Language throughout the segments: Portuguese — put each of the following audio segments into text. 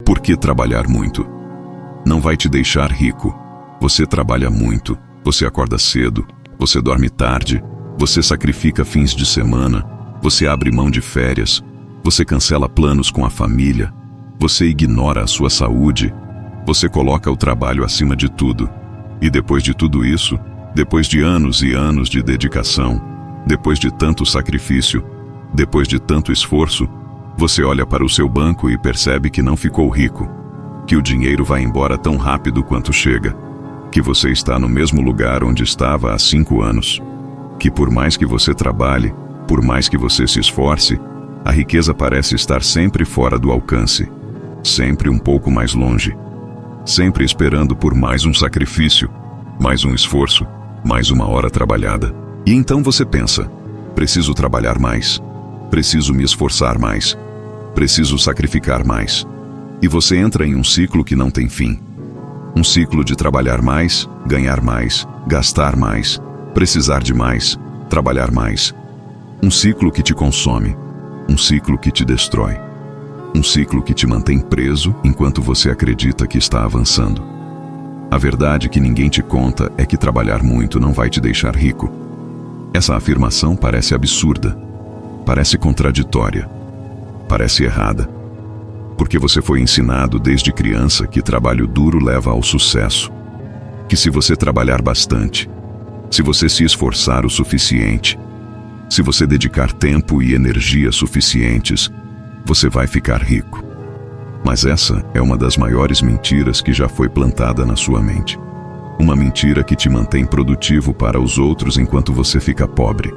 Por que trabalhar muito? Não vai te deixar rico. Você trabalha muito, você acorda cedo, você dorme tarde, você sacrifica fins de semana, você abre mão de férias, você cancela planos com a família, você ignora a sua saúde, você coloca o trabalho acima de tudo. E depois de tudo isso, depois de anos e anos de dedicação, depois de tanto sacrifício, depois de tanto esforço, você olha para o seu banco e percebe que não ficou rico, que o dinheiro vai embora tão rápido quanto chega, que você está no mesmo lugar onde estava há 5 anos, que por mais que você trabalhe, por mais que você se esforce, a riqueza parece estar sempre fora do alcance, sempre um pouco mais longe, sempre esperando por mais um sacrifício, mais um esforço, mais uma hora trabalhada. E então você pensa: preciso trabalhar mais, preciso me esforçar mais, preciso sacrificar mais. E você entra em um ciclo que não tem fim. Um ciclo de trabalhar mais, ganhar mais, gastar mais, precisar de mais, trabalhar mais. Um ciclo que te consome, um ciclo que te destrói. Um ciclo que te mantém preso enquanto você acredita que está avançando. A verdade que ninguém te conta é que trabalhar muito não vai te deixar rico. Essa afirmação parece absurda, parece contraditória, parece errada. Porque você foi ensinado desde criança que trabalho duro leva ao sucesso. Que se você trabalhar bastante, se você se esforçar o suficiente, se você dedicar tempo e energia suficientes, você vai ficar rico. Mas essa é uma das maiores mentiras que já foi plantada na sua mente. Uma mentira que te mantém produtivo para os outros enquanto você fica pobre.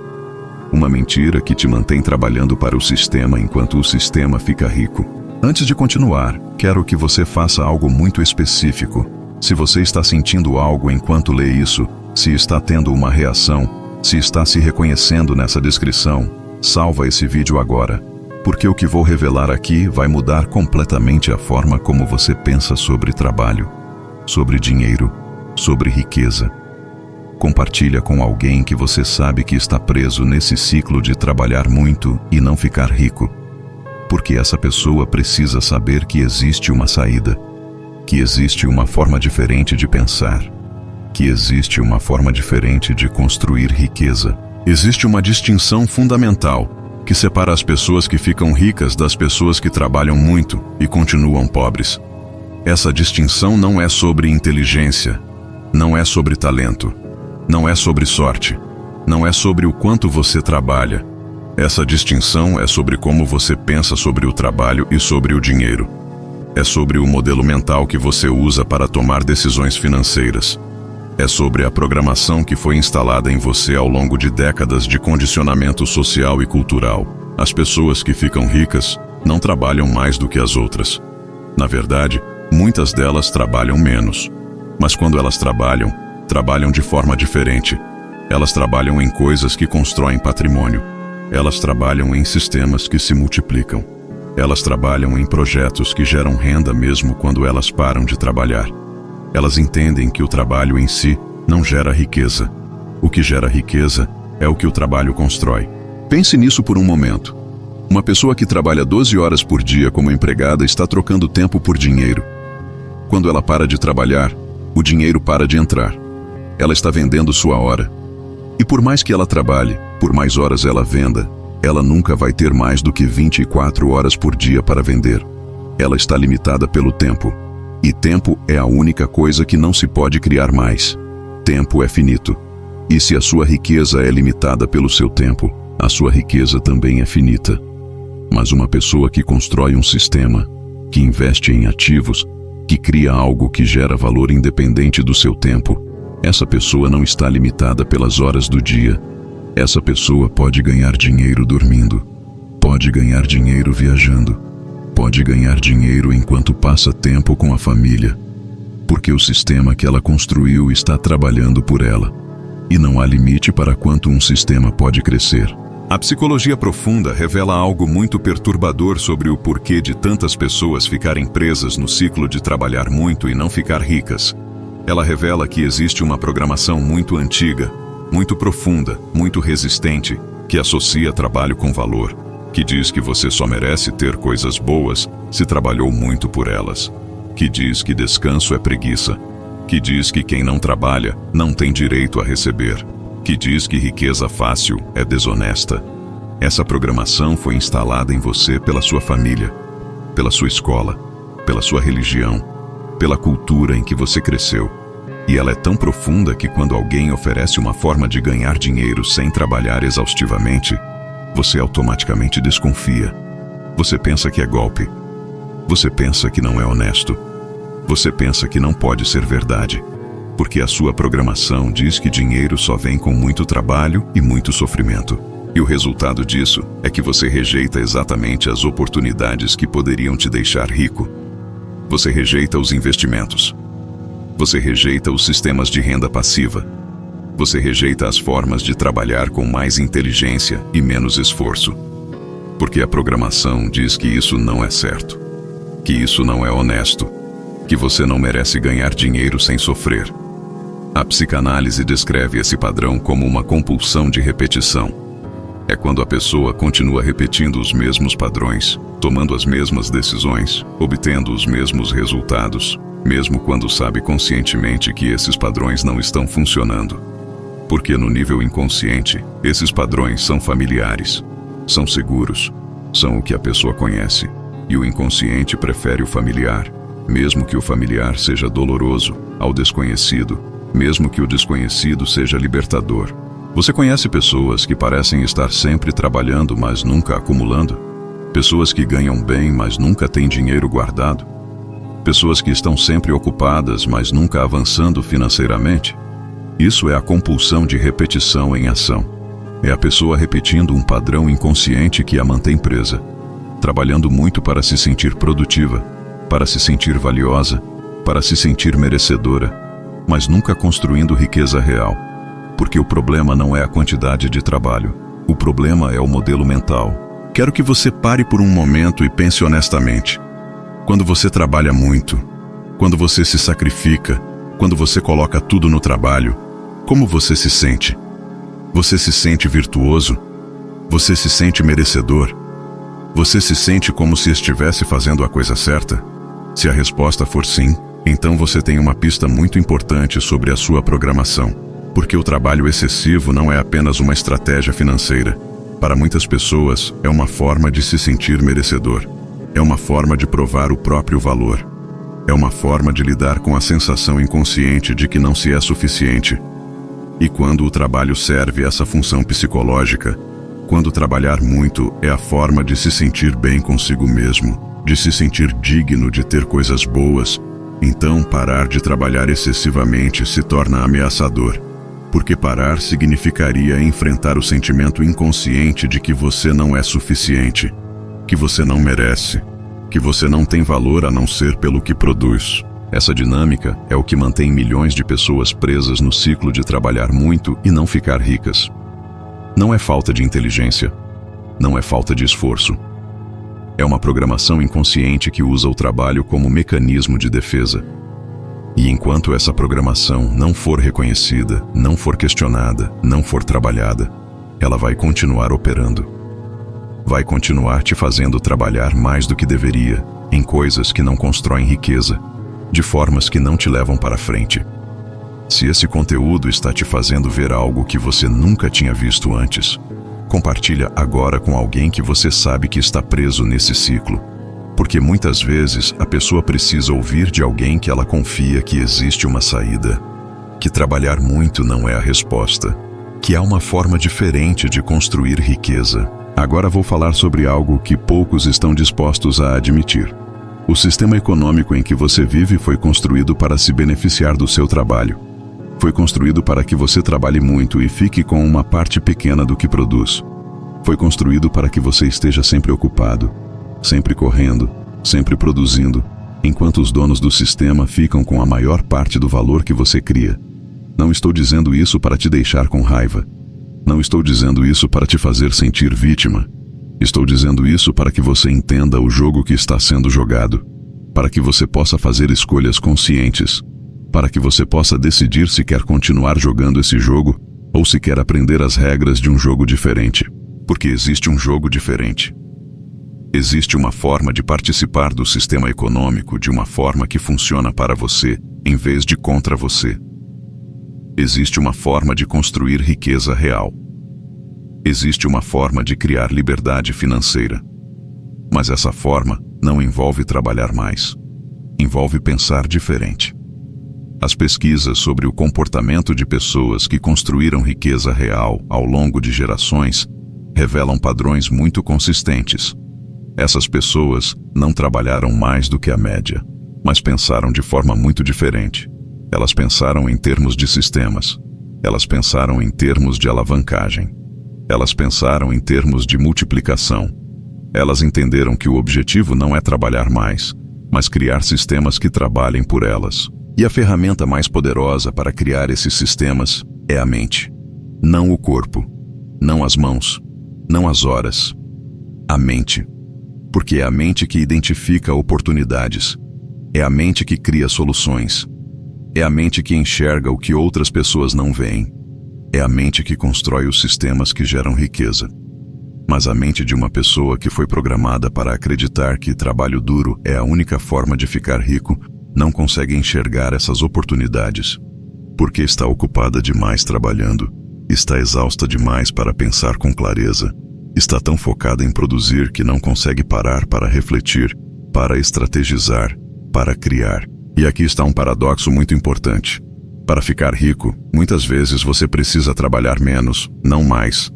Uma mentira que te mantém trabalhando para o sistema enquanto o sistema fica rico. Antes de continuar, quero que você faça algo muito específico. Se você está sentindo algo enquanto lê isso, se está tendo uma reação, se está se reconhecendo nessa descrição, salva esse vídeo agora. Porque o que vou revelar aqui vai mudar completamente a forma como você pensa sobre trabalho, sobre dinheiro, sobre riqueza. Compartilha com alguém que você sabe que está preso nesse ciclo de trabalhar muito e não ficar rico. Porque essa pessoa precisa saber que existe uma saída, que existe uma forma diferente de pensar, que existe uma forma diferente de construir riqueza. Existe uma distinção fundamental que separa as pessoas que ficam ricas das pessoas que trabalham muito e continuam pobres. Essa distinção não é sobre inteligência, não é sobre talento, não é sobre sorte, não é sobre o quanto você trabalha. Essa distinção é sobre como você pensa sobre o trabalho e sobre o dinheiro. É sobre o modelo mental que você usa para tomar decisões financeiras. É sobre a programação que foi instalada em você ao longo de décadas de condicionamento social e cultural. As pessoas que ficam ricas não trabalham mais do que as outras. Na verdade, muitas delas trabalham menos. Mas quando elas trabalham, trabalham de forma diferente. Elas trabalham em coisas que constroem patrimônio. Elas trabalham em sistemas que se multiplicam. Elas trabalham em projetos que geram renda mesmo quando elas param de trabalhar. Elas entendem que o trabalho em si não gera riqueza. O que gera riqueza é o que o trabalho constrói. Pense nisso por um momento. Uma pessoa que trabalha 12 horas por dia como empregada está trocando tempo por dinheiro. Quando ela para de trabalhar, o dinheiro para de entrar. Ela está vendendo sua hora. E por mais que ela trabalhe, por mais horas ela venda, ela nunca vai ter mais do que 24 horas por dia para vender. Ela está limitada pelo tempo. E tempo é a única coisa que não se pode criar mais. Tempo é finito. E se a sua riqueza é limitada pelo seu tempo, a sua riqueza também é finita. Mas uma pessoa que constrói um sistema, que investe em ativos, que cria algo que gera valor independente do seu tempo, essa pessoa não está limitada pelas horas do dia. Essa pessoa pode ganhar dinheiro dormindo, pode ganhar dinheiro viajando, pode ganhar dinheiro enquanto passa tempo com a família, porque o sistema que ela construiu está trabalhando por ela. E não há limite para quanto um sistema pode crescer. A psicologia profunda revela algo muito perturbador sobre o porquê de tantas pessoas ficarem presas no ciclo de trabalhar muito e não ficar ricas. Ela revela que existe uma programação muito antiga, muito profunda, muito resistente, que associa trabalho com valor. que diz que você só merece ter coisas boas se trabalhou muito por elas, que diz que descanso é preguiça, que diz que quem não trabalha não tem direito a receber, que diz que riqueza fácil é desonesta. Essa programação foi instalada em você pela sua família, pela sua escola, pela sua religião, pela cultura em que você cresceu. E ela é tão profunda que quando alguém oferece uma forma de ganhar dinheiro sem trabalhar exaustivamente, você automaticamente desconfia. Você pensa que é golpe. Você pensa que não é honesto. Você pensa que não pode ser verdade. Porque a sua programação diz que dinheiro só vem com muito trabalho e muito sofrimento. E o resultado disso é que você rejeita exatamente as oportunidades que poderiam te deixar rico. Você rejeita os investimentos. Você rejeita os sistemas de renda passiva. Você rejeita as formas de trabalhar com mais inteligência e menos esforço. Porque a programação diz que isso não é certo, que isso não é honesto, que você não merece ganhar dinheiro sem sofrer. A psicanálise descreve esse padrão como uma compulsão de repetição. É quando a pessoa continua repetindo os mesmos padrões, tomando as mesmas decisões, obtendo os mesmos resultados, mesmo quando sabe conscientemente que esses padrões não estão funcionando. Porque no nível inconsciente, esses padrões são familiares, são seguros, são o que a pessoa conhece, e o inconsciente prefere o familiar, mesmo que o familiar seja doloroso, ao desconhecido, mesmo que o desconhecido seja libertador. Você conhece pessoas que parecem estar sempre trabalhando, mas nunca acumulando? Pessoas que ganham bem, mas nunca têm dinheiro guardado? Pessoas que estão sempre ocupadas, mas nunca avançando financeiramente? Isso é a compulsão de repetição em ação. É a pessoa repetindo um padrão inconsciente que a mantém presa, trabalhando muito para se sentir produtiva, para se sentir valiosa, para se sentir merecedora, mas nunca construindo riqueza real. Porque o problema não é a quantidade de trabalho, o problema é o modelo mental. Quero que você pare por um momento e pense honestamente. Quando você trabalha muito, quando você se sacrifica, quando você coloca tudo no trabalho, como você se sente? Você se sente virtuoso? Você se sente merecedor? Você se sente como se estivesse fazendo a coisa certa? Se a resposta for sim, então você tem uma pista muito importante sobre a sua programação. Porque o trabalho excessivo não é apenas uma estratégia financeira. Para muitas pessoas, é uma forma de se sentir merecedor. É uma forma de provar o próprio valor. É uma forma de lidar com a sensação inconsciente de que não se é suficiente. E quando o trabalho serve essa função psicológica, quando trabalhar muito é a forma de se sentir bem consigo mesmo, de se sentir digno de ter coisas boas, então parar de trabalhar excessivamente se torna ameaçador. Porque parar significaria enfrentar o sentimento inconsciente de que você não é suficiente, que você não merece, que você não tem valor a não ser pelo que produz. Essa dinâmica é o que mantém milhões de pessoas presas no ciclo de trabalhar muito e não ficar ricas. Não é falta de inteligência, não é falta de esforço. É uma programação inconsciente que usa o trabalho como mecanismo de defesa. E enquanto essa programação não for reconhecida, não for questionada, não for trabalhada, ela vai continuar operando. Vai continuar te fazendo trabalhar mais do que deveria, em coisas que não constroem riqueza, de formas que não te levam para frente. Se esse conteúdo está te fazendo ver algo que você nunca tinha visto antes, compartilha agora com alguém que você sabe que está preso nesse ciclo. Porque muitas vezes a pessoa precisa ouvir de alguém que ela confia que existe uma saída, que trabalhar muito não é a resposta, que há uma forma diferente de construir riqueza. Agora vou falar sobre algo que poucos estão dispostos a admitir. O sistema econômico em que você vive foi construído para se beneficiar do seu trabalho. Foi construído para que você trabalhe muito e fique com uma parte pequena do que produz. Foi construído para que você esteja sempre ocupado, sempre correndo, sempre produzindo, enquanto os donos do sistema ficam com a maior parte do valor que você cria. Não estou dizendo isso para te deixar com raiva. Não estou dizendo isso para te fazer sentir vítima. Estou dizendo isso para que você entenda o jogo que está sendo jogado, para que você possa fazer escolhas conscientes, para que você possa decidir se quer continuar jogando esse jogo ou se quer aprender as regras de um jogo diferente. Porque existe um jogo diferente. Existe uma forma de participar do sistema econômico de uma forma que funciona para você, em vez de contra você. Existe uma forma de construir riqueza real. Existe uma forma de criar liberdade financeira. Mas essa forma não envolve trabalhar mais. Envolve pensar diferente. As pesquisas sobre o comportamento de pessoas que construíram riqueza real ao longo de gerações revelam padrões muito consistentes. Essas pessoas não trabalharam mais do que a média, mas pensaram de forma muito diferente. Elas pensaram em termos de sistemas. Elas pensaram em termos de alavancagem. Elas pensaram em termos de multiplicação. Elas entenderam que o objetivo não é trabalhar mais, mas criar sistemas que trabalhem por elas. E a ferramenta mais poderosa para criar esses sistemas é a mente. Não o corpo, não as mãos, não as horas. A mente. Porque é a mente que identifica oportunidades. É a mente que cria soluções. É a mente que enxerga o que outras pessoas não veem. É a mente que constrói os sistemas que geram riqueza. Mas a mente de uma pessoa que foi programada para acreditar que trabalho duro é a única forma de ficar rico não consegue enxergar essas oportunidades. Porque está ocupada demais trabalhando. Está exausta demais para pensar com clareza. Está tão focada em produzir que não consegue parar para refletir, para estrategizar, para criar. E aqui está um paradoxo muito importante. Para ficar rico, muitas vezes você precisa trabalhar menos, não mais.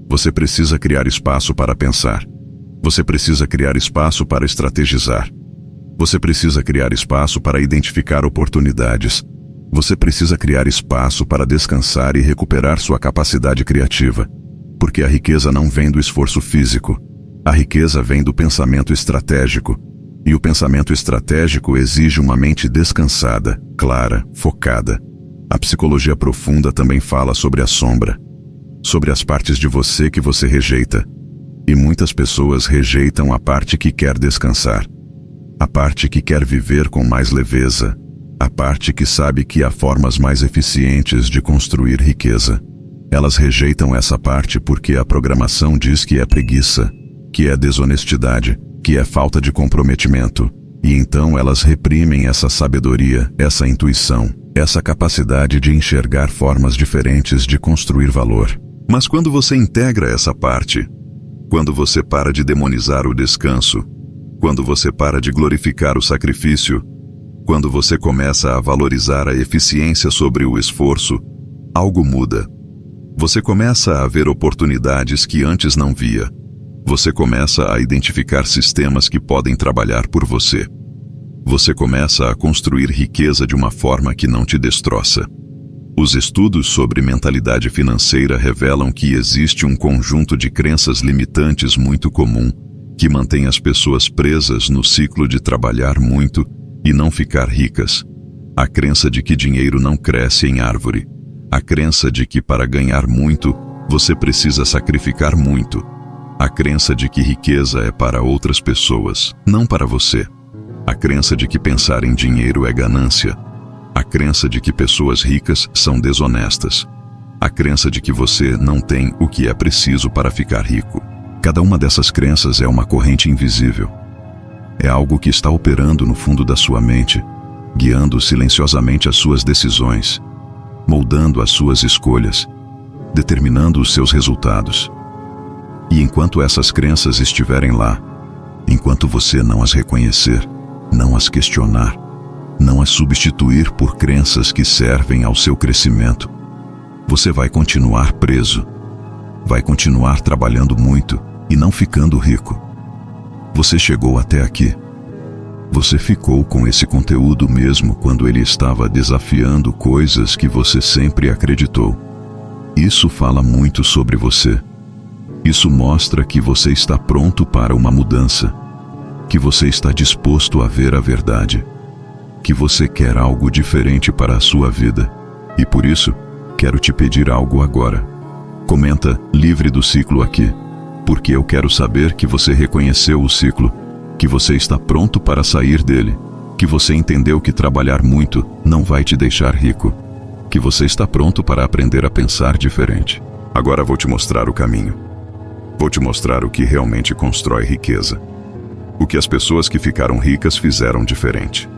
Você precisa criar espaço para pensar. Você precisa criar espaço para estrategizar. Você precisa criar espaço para identificar oportunidades. Você precisa criar espaço para descansar e recuperar sua capacidade criativa. Porque a riqueza não vem do esforço físico. A riqueza vem do pensamento estratégico. E o pensamento estratégico exige uma mente descansada, clara, focada. A psicologia profunda também fala sobre a sombra. Sobre as partes de você que você rejeita. E muitas pessoas rejeitam a parte que quer descansar. A parte que quer viver com mais leveza. A parte que sabe que há formas mais eficientes de construir riqueza. Elas rejeitam essa parte porque a programação diz que é preguiça, que é desonestidade, que é falta de comprometimento. E então elas reprimem essa sabedoria, essa intuição, essa capacidade de enxergar formas diferentes de construir valor. Mas quando você integra essa parte, quando você para de demonizar o descanso, quando você para de glorificar o sacrifício, quando você começa a valorizar a eficiência sobre o esforço, algo muda. Você começa a ver oportunidades que antes não via. Você começa a identificar sistemas que podem trabalhar por você. Você começa a construir riqueza de uma forma que não te destroça. Os estudos sobre mentalidade financeira revelam que existe um conjunto de crenças limitantes muito comum que mantém as pessoas presas no ciclo de trabalhar muito e não ficar ricas. A crença de que dinheiro não cresce em árvore. A crença de que para ganhar muito, você precisa sacrificar muito. A crença de que riqueza é para outras pessoas, não para você. A crença de que pensar em dinheiro é ganância. A crença de que pessoas ricas são desonestas. A crença de que você não tem o que é preciso para ficar rico. Cada uma dessas crenças é uma corrente invisível. É algo que está operando no fundo da sua mente, guiando silenciosamente as suas decisões, moldando as suas escolhas, determinando os seus resultados. E enquanto essas crenças estiverem lá, enquanto você não as reconhecer, não as questionar, não as substituir por crenças que servem ao seu crescimento, você vai continuar preso, vai continuar trabalhando muito e não ficando rico. Você chegou até aqui. Você ficou com esse conteúdo mesmo quando ele estava desafiando coisas que você sempre acreditou. Isso fala muito sobre você. Isso mostra que você está pronto para uma mudança, que você está disposto a ver a verdade, que você quer algo diferente para a sua vida. E por isso, quero te pedir algo agora. Comenta "livre do ciclo" aqui, porque eu quero saber que você reconheceu o ciclo, que você está pronto para sair dele, que você entendeu que trabalhar muito não vai te deixar rico, que você está pronto para aprender a pensar diferente. Agora vou te mostrar o caminho. Vou te mostrar o que realmente constrói riqueza. O que as pessoas que ficaram ricas fizeram diferente.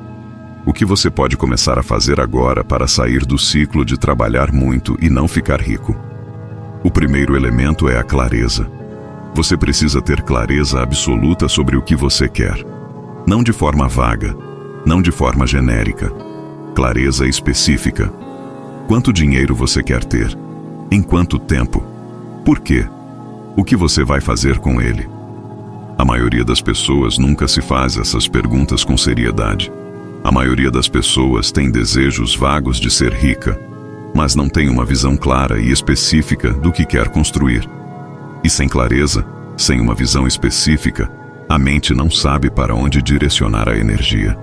O que você pode começar a fazer agora para sair do ciclo de trabalhar muito e não ficar rico? O primeiro elemento é a clareza. Você precisa ter clareza absoluta sobre o que você quer. Não de forma vaga, não de forma genérica. Clareza específica. Quanto dinheiro você quer ter? Em quanto tempo? Por quê? O que você vai fazer com ele? A maioria das pessoas nunca se faz essas perguntas com seriedade. A maioria das pessoas tem desejos vagos de ser rica, mas não tem uma visão clara e específica do que quer construir. E sem clareza, sem uma visão específica, a mente não sabe para onde direcionar a energia.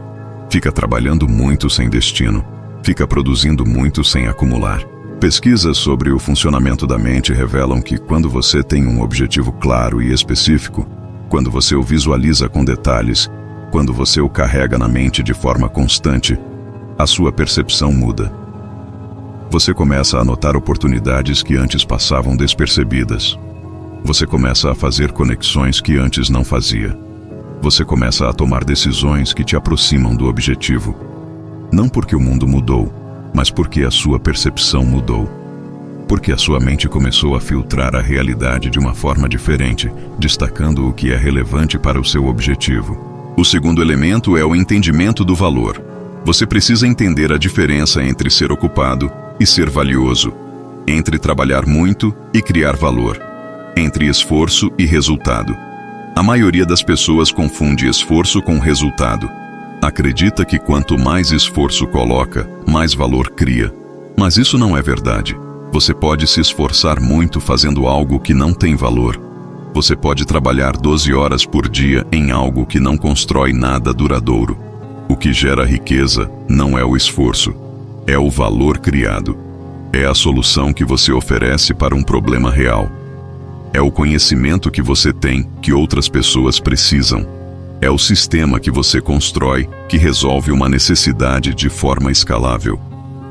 Fica trabalhando muito sem destino, fica produzindo muito sem acumular. Pesquisas sobre o funcionamento da mente revelam que quando você tem um objetivo claro e específico, quando você o visualiza com detalhes, quando você o carrega na mente de forma constante, a sua percepção muda. Você começa a notar oportunidades que antes passavam despercebidas. Você começa a fazer conexões que antes não fazia. Você começa a tomar decisões que te aproximam do objetivo. Não porque o mundo mudou, mas porque a sua percepção mudou. Porque a sua mente começou a filtrar a realidade de uma forma diferente, destacando o que é relevante para o seu objetivo. O segundo elemento é o entendimento do valor. Você precisa entender a diferença entre ser ocupado e ser valioso, entre trabalhar muito e criar valor, entre esforço e resultado. A maioria das pessoas confunde esforço com resultado. Acredita que quanto mais esforço coloca, mais valor cria. Mas isso não é verdade. Você pode se esforçar muito fazendo algo que não tem valor. Você pode trabalhar 12 horas por dia em algo que não constrói nada duradouro. O que gera riqueza não é o esforço, é o valor criado. É a solução que você oferece para um problema real. É o conhecimento que você tem que outras pessoas precisam. É o sistema que você constrói que resolve uma necessidade de forma escalável.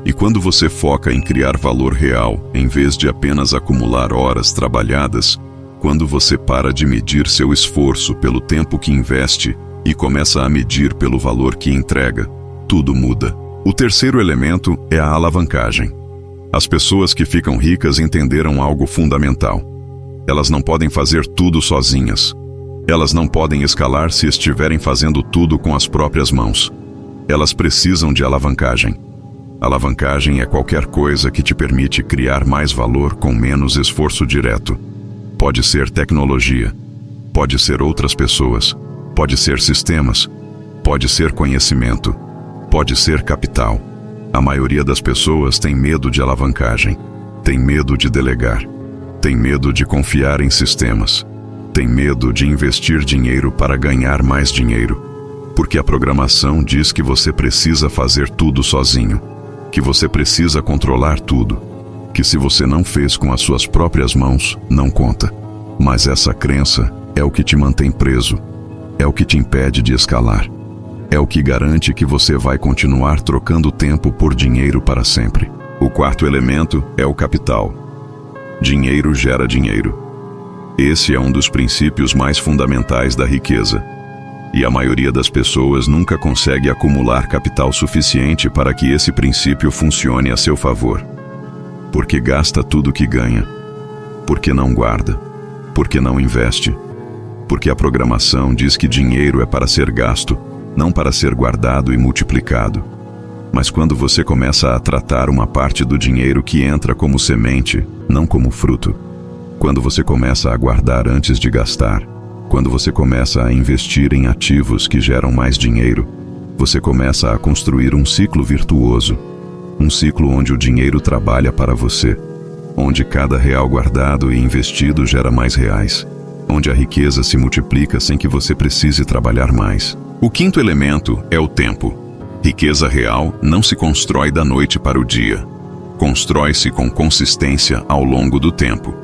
E quando você foca em criar valor real, em vez de apenas acumular horas trabalhadas, quando você para de medir seu esforço pelo tempo que investe e começa a medir pelo valor que entrega, tudo muda. O terceiro elemento é a alavancagem. As pessoas que ficam ricas entenderam algo fundamental. Elas não podem fazer tudo sozinhas. Elas não podem escalar se estiverem fazendo tudo com as próprias mãos. Elas precisam de alavancagem. Alavancagem é qualquer coisa que te permite criar mais valor com menos esforço direto. Pode ser tecnologia, pode ser outras pessoas, pode ser sistemas, pode ser conhecimento, pode ser capital. A maioria das pessoas tem medo de alavancagem, tem medo de delegar, tem medo de confiar em sistemas, tem medo de investir dinheiro para ganhar mais dinheiro, porque a programação diz que você precisa fazer tudo sozinho, que você precisa controlar tudo, que se você não fez com as suas próprias mãos, não conta. Mas essa crença é o que te mantém preso, é o que te impede de escalar, é o que garante que você vai continuar trocando tempo por dinheiro para sempre. O quarto elemento é o capital. Dinheiro gera dinheiro. Esse é um dos princípios mais fundamentais da riqueza. E a maioria das pessoas nunca consegue acumular capital suficiente para que esse princípio funcione a seu favor. Porque gasta tudo que ganha. Porque não guarda. Porque não investe. Porque a programação diz que dinheiro é para ser gasto, não para ser guardado e multiplicado. Mas quando você começa a tratar uma parte do dinheiro que entra como semente, não como fruto, quando você começa a guardar antes de gastar, quando você começa a investir em ativos que geram mais dinheiro, você começa a construir um ciclo virtuoso. Um ciclo onde o dinheiro trabalha para você. Onde cada real guardado e investido gera mais reais. Onde a riqueza se multiplica sem que você precise trabalhar mais. O quinto elemento é o tempo. Riqueza real não se constrói da noite para o dia. Constrói-se com consistência ao longo do tempo.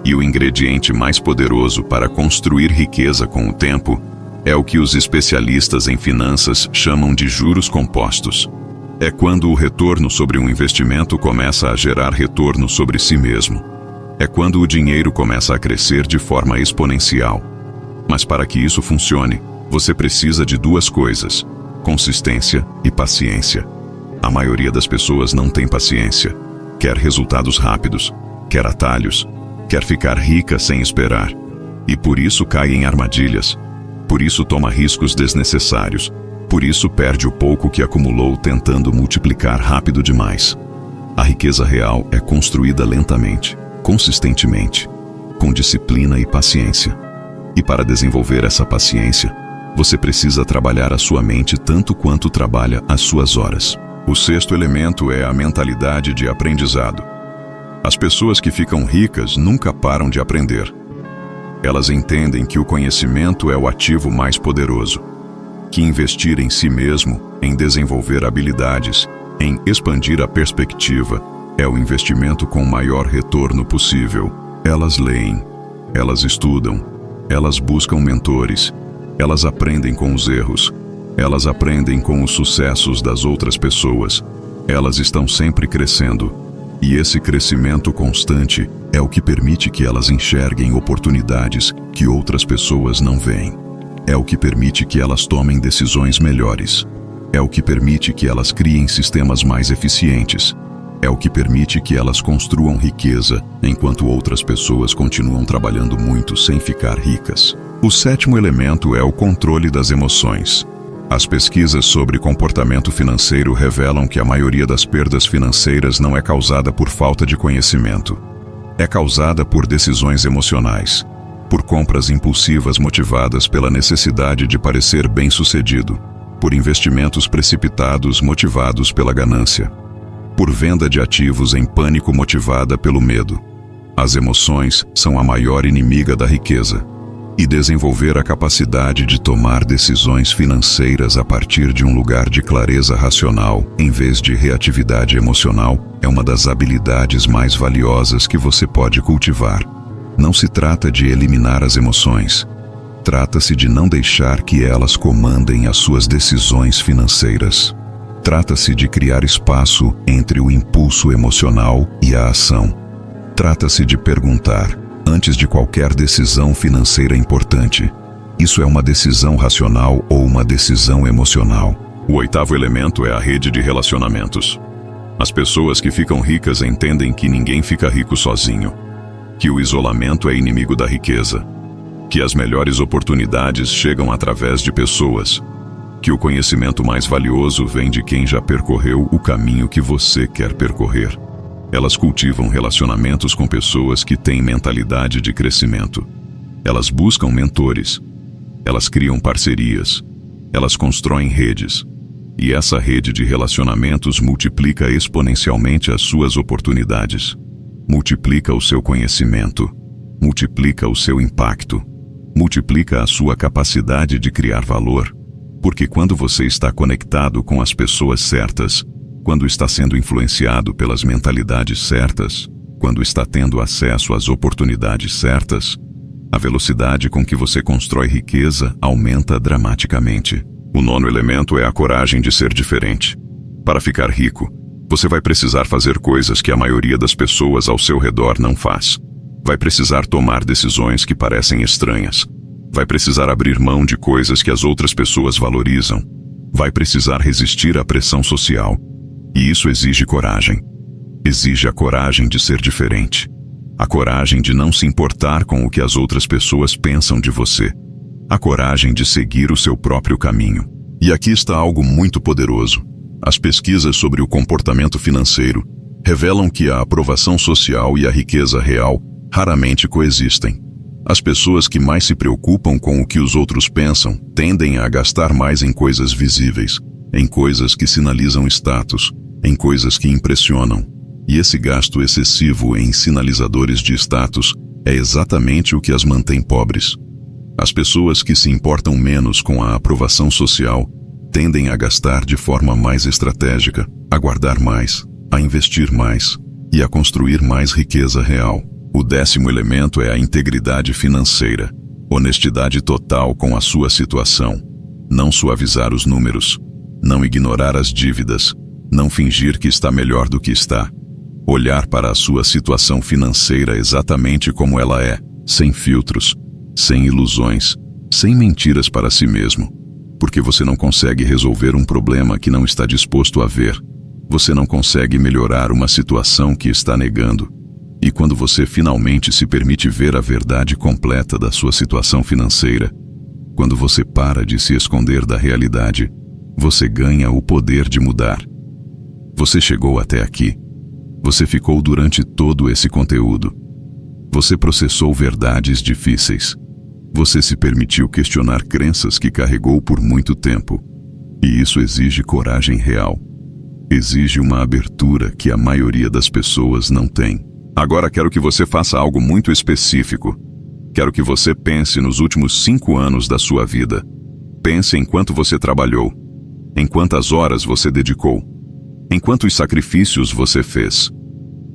E o ingrediente mais poderoso para construir riqueza com o tempo é o que os especialistas em finanças chamam de juros compostos. É quando o retorno sobre um investimento começa a gerar retorno sobre si mesmo. É quando o dinheiro começa a crescer de forma exponencial. Mas para que isso funcione, Você precisa de duas coisas: consistência e paciência. A maioria das pessoas não tem paciência. Quer resultados rápidos, quer atalhos, quer ficar rica sem esperar. E por isso cai em armadilhas. Por isso toma riscos desnecessários. Por isso perde o pouco que acumulou tentando multiplicar rápido demais. A riqueza real é construída lentamente, consistentemente, com disciplina e paciência. E para desenvolver essa paciência, você precisa trabalhar a sua mente tanto quanto trabalha as suas horas. O sexto elemento é a mentalidade de aprendizado. As pessoas que ficam ricas nunca param de aprender. Elas entendem que o conhecimento é o ativo mais poderoso, que investir em si mesmo, em desenvolver habilidades, em expandir a perspectiva, é o investimento com maior retorno possível. Elas leem, elas estudam, elas buscam mentores, elas aprendem com os erros, elas aprendem com os sucessos das outras pessoas. Elas estão sempre crescendo. E esse crescimento constante é o que permite que elas enxerguem oportunidades que outras pessoas não veem. É o que permite que elas tomem decisões melhores. É o que permite que elas criem sistemas mais eficientes. É o que permite que elas construam riqueza, enquanto outras pessoas continuam trabalhando muito sem ficar ricas. O sétimo elemento é o controle das emoções. As pesquisas sobre comportamento financeiro revelam que a maioria das perdas financeiras não é causada por falta de conhecimento. É causada por decisões emocionais, por compras impulsivas motivadas pela necessidade de parecer bem-sucedido, por investimentos precipitados motivados pela ganância, por venda de ativos em pânico motivada pelo medo. As emoções são a maior inimiga da riqueza. E desenvolver a capacidade de tomar decisões financeiras a partir de um lugar de clareza racional, em vez de reatividade emocional, é uma das habilidades mais valiosas que você pode cultivar. Não se trata de eliminar as emoções. Trata-se de não deixar que elas comandem as suas decisões financeiras. Trata-se de criar espaço entre o impulso emocional e a ação. Trata-se de perguntar, antes de qualquer decisão financeira importante: isso é uma decisão racional ou uma decisão emocional? O oitavo elemento é a rede de relacionamentos. As pessoas que ficam ricas entendem que ninguém fica rico sozinho, que o isolamento é inimigo da riqueza, que as melhores oportunidades chegam através de pessoas, que o conhecimento mais valioso vem de quem já percorreu o caminho que você quer percorrer. Elas cultivam relacionamentos com pessoas que têm mentalidade de crescimento. Elas buscam mentores. Elas criam parcerias. Elas constroem redes. E essa rede de relacionamentos multiplica exponencialmente as suas oportunidades. Multiplica o seu conhecimento. Multiplica o seu impacto. Multiplica a sua capacidade de criar valor. Porque quando você está conectado com as pessoas certas, quando está sendo influenciado pelas mentalidades certas, quando está tendo acesso às oportunidades certas, a velocidade com que você constrói riqueza aumenta dramaticamente. O nono elemento é a coragem de ser diferente. Para ficar rico, você vai precisar fazer coisas que a maioria das pessoas ao seu redor não faz. Vai precisar tomar decisões que parecem estranhas. Vai precisar abrir mão de coisas que as outras pessoas valorizam. Vai precisar resistir à pressão social. E isso exige coragem. Exige a coragem de ser diferente. A coragem de não se importar com o que as outras pessoas pensam de você. A coragem de seguir o seu próprio caminho. E aqui está algo muito poderoso. As pesquisas sobre o comportamento financeiro revelam que a aprovação social e a riqueza real raramente coexistem. As pessoas que mais se preocupam com o que os outros pensam tendem a gastar mais em coisas visíveis, em coisas que sinalizam status, em coisas que impressionam. E esse gasto excessivo em sinalizadores de status é exatamente o que as mantém pobres. As pessoas que se importam menos com a aprovação social tendem a gastar de forma mais estratégica, a guardar mais, a investir mais e a construir mais riqueza real. O 10º elemento é a integridade financeira, honestidade total com a sua situação. Não suavizar os números, não ignorar as dívidas, não fingir que está melhor do que está. Olhar para a sua situação financeira exatamente como ela é, sem filtros, sem ilusões, sem mentiras para si mesmo, porque você não consegue resolver um problema que não está disposto a ver. Você não consegue melhorar uma situação que está negando. E quando você finalmente se permite ver a verdade completa da sua situação financeira, quando você para de se esconder da realidade, você ganha o poder de mudar. Você chegou até aqui. Você ficou durante todo esse conteúdo. Você processou verdades difíceis. Você se permitiu questionar crenças que carregou por muito tempo. E isso exige coragem real. Exige uma abertura que a maioria das pessoas não tem. Agora quero que você faça algo muito específico. Quero que você pense nos últimos 5 anos da sua vida. Pense em quanto você trabalhou, em quantas horas você dedicou, em quantos sacrifícios você fez.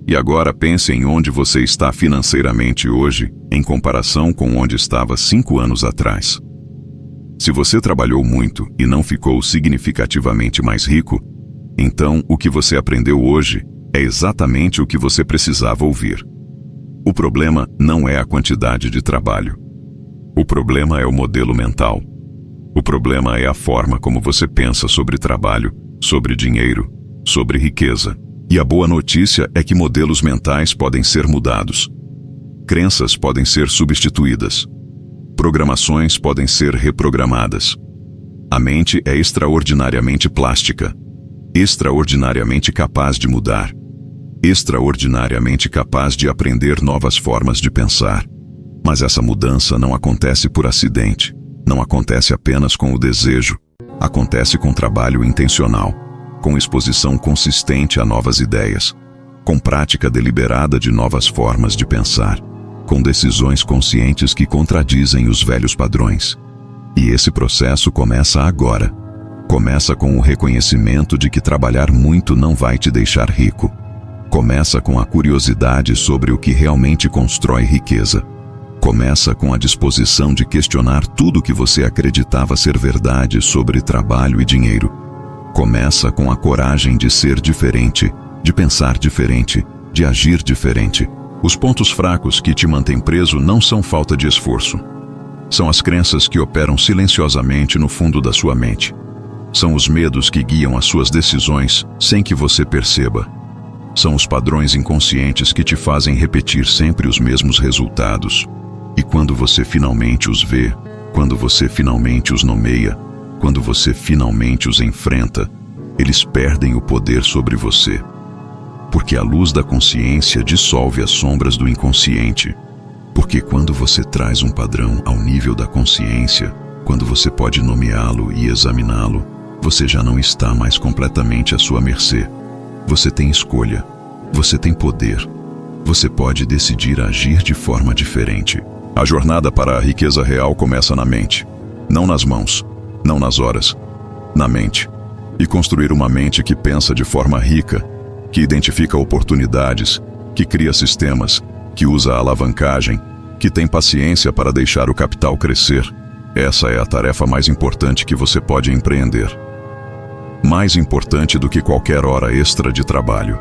E agora pense em onde você está financeiramente hoje, em comparação com onde estava 5 anos atrás. Se você trabalhou muito e não ficou significativamente mais rico, então o que você aprendeu hoje é exatamente o que você precisava ouvir. O problema não é a quantidade de trabalho. O problema é o modelo mental. O problema é a forma como você pensa sobre trabalho, sobre dinheiro, sobre riqueza. E a boa notícia é que modelos mentais podem ser mudados. Crenças podem ser substituídas. Programações podem ser reprogramadas. A mente é extraordinariamente plástica, extraordinariamente capaz de mudar, extraordinariamente capaz de aprender novas formas de pensar. Mas essa mudança não acontece por acidente, não acontece apenas com o desejo, acontece com trabalho intencional, com exposição consistente a novas ideias, com prática deliberada de novas formas de pensar, com decisões conscientes que contradizem os velhos padrões. E esse processo começa agora. Começa com o reconhecimento de que trabalhar muito não vai te deixar rico. Começa com a curiosidade sobre o que realmente constrói riqueza. Começa com a disposição de questionar tudo o que você acreditava ser verdade sobre trabalho e dinheiro. Começa com a coragem de ser diferente, de pensar diferente, de agir diferente. Os pontos fracos que te mantêm preso não são falta de esforço. São as crenças que operam silenciosamente no fundo da sua mente. São os medos que guiam as suas decisões sem que você perceba. São os padrões inconscientes que te fazem repetir sempre os mesmos resultados. E quando você finalmente os vê, quando você finalmente os nomeia, quando você finalmente os enfrenta, eles perdem o poder sobre você. Porque a luz da consciência dissolve as sombras do inconsciente. Porque quando você traz um padrão ao nível da consciência, quando você pode nomeá-lo e examiná-lo, você já não está mais completamente à sua mercê. Você tem escolha. Você tem poder. Você pode decidir agir de forma diferente. A jornada para a riqueza real começa na mente. Não nas mãos. Não nas horas. Na mente. E construir uma mente que pensa de forma rica, que identifica oportunidades, que cria sistemas, que usa a alavancagem, que tem paciência para deixar o capital crescer. Essa é a tarefa mais importante que você pode empreender. Mais importante do que qualquer hora extra de trabalho.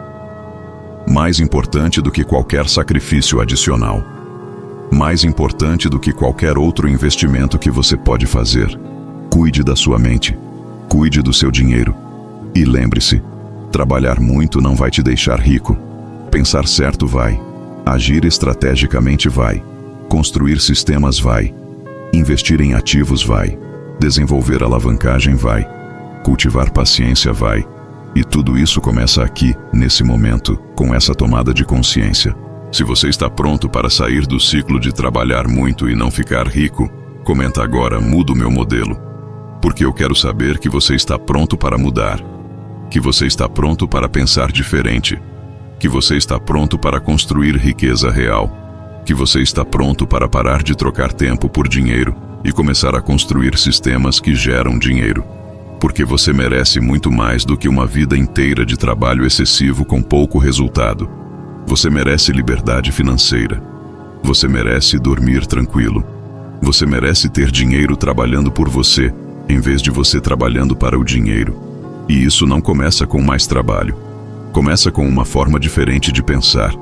Mais importante do que qualquer sacrifício adicional. Mais importante do que qualquer outro investimento que você pode fazer. Cuide da sua mente. Cuide do seu dinheiro. E lembre-se, trabalhar muito não vai te deixar rico. Pensar certo vai. Agir estrategicamente vai. Construir sistemas vai. Investir em ativos vai. Desenvolver alavancagem vai. Cultivar paciência vai. E tudo isso começa aqui, nesse momento, com essa tomada de consciência. Se você está pronto para sair do ciclo de trabalhar muito e não ficar rico, comenta agora: mudo meu modelo. Porque eu quero saber que você está pronto para mudar. Que você está pronto para pensar diferente. Que você está pronto para construir riqueza real. Que você está pronto para parar de trocar tempo por dinheiro e começar a construir sistemas que geram dinheiro. Porque você merece muito mais do que uma vida inteira de trabalho excessivo com pouco resultado. Você merece liberdade financeira. Você merece dormir tranquilo. Você merece ter dinheiro trabalhando por você, em vez de você trabalhando para o dinheiro. E isso não começa com mais trabalho. Começa com uma forma diferente de pensar,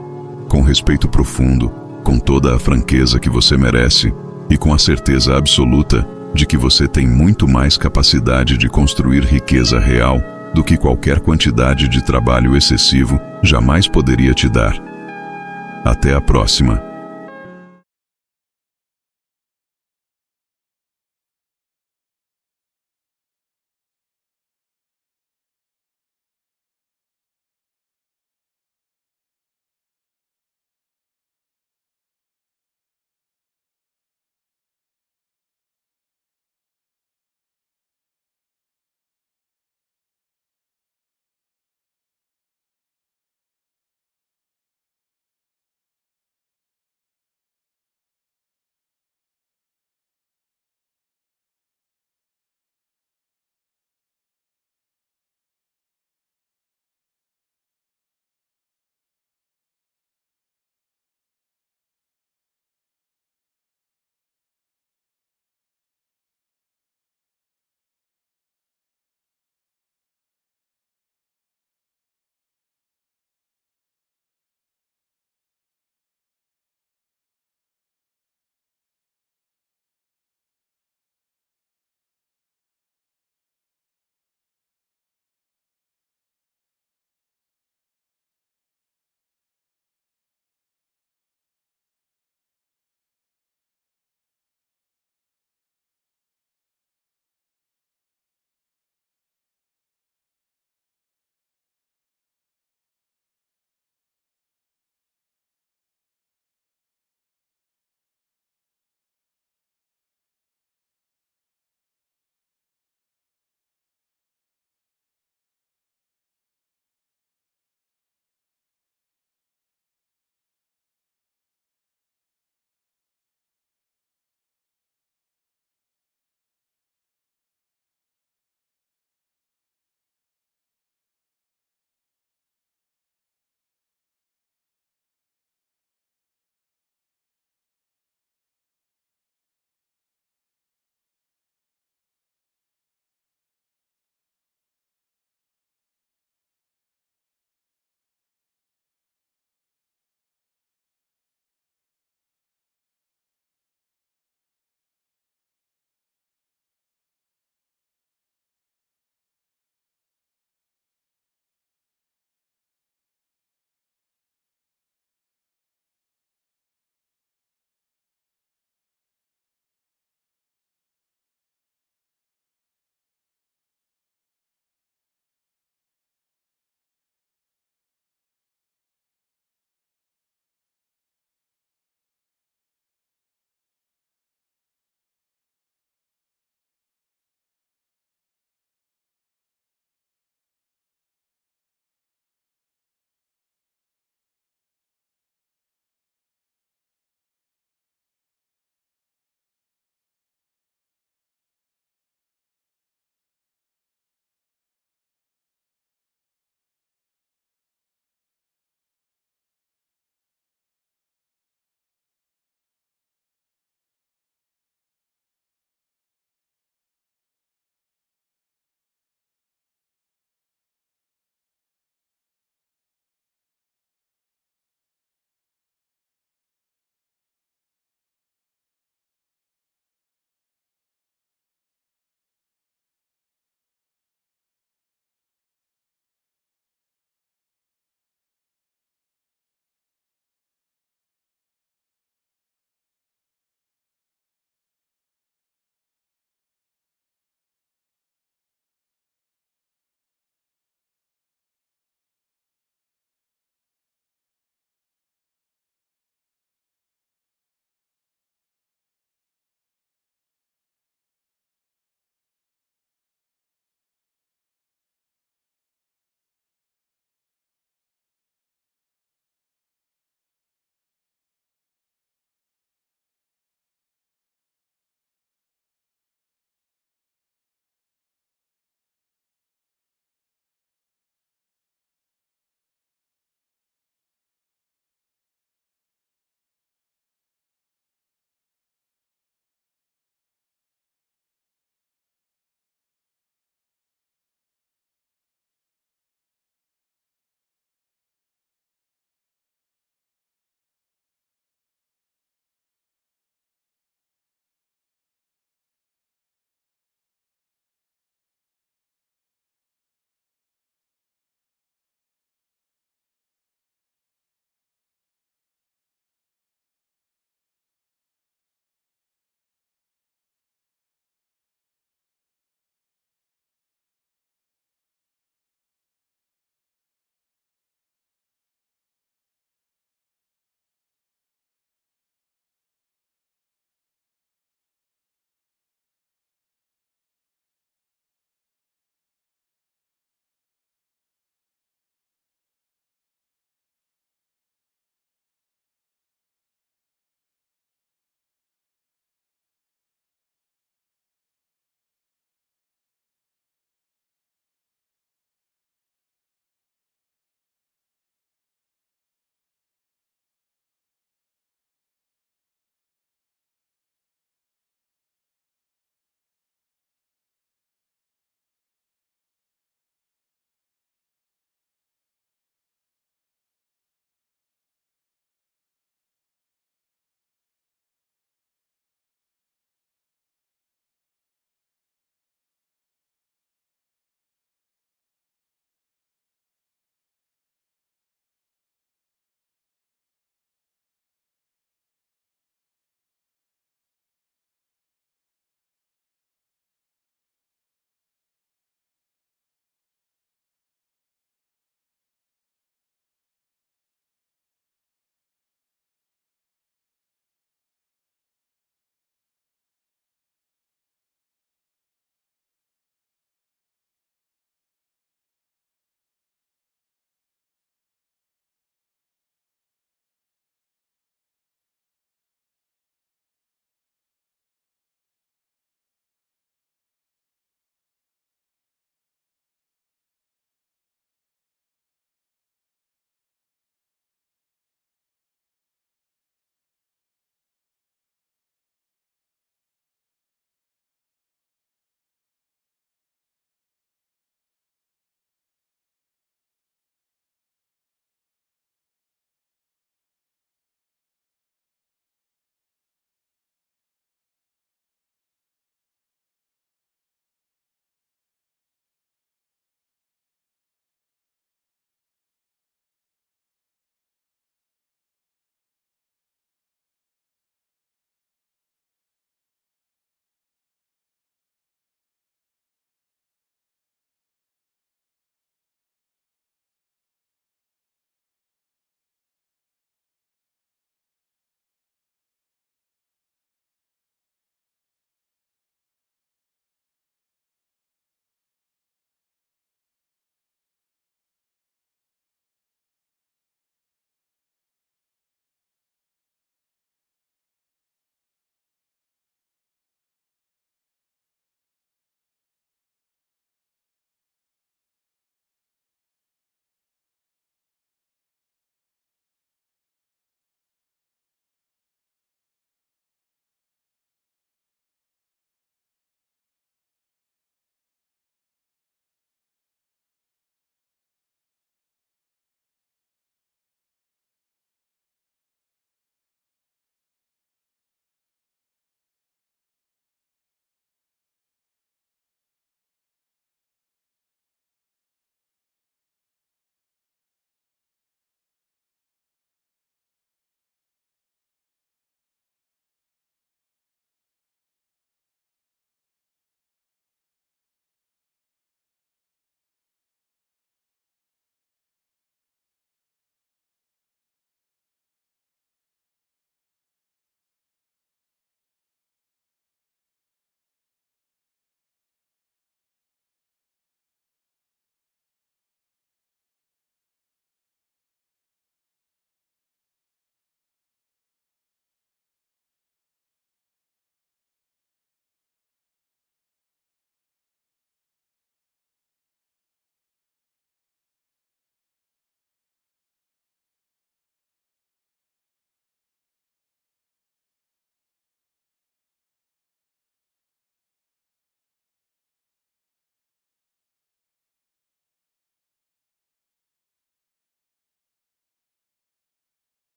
com respeito profundo, com toda a franqueza que você merece, e com a certeza absoluta de que você tem muito mais capacidade de construir riqueza real do que qualquer quantidade de trabalho excessivo jamais poderia te dar. Até a próxima.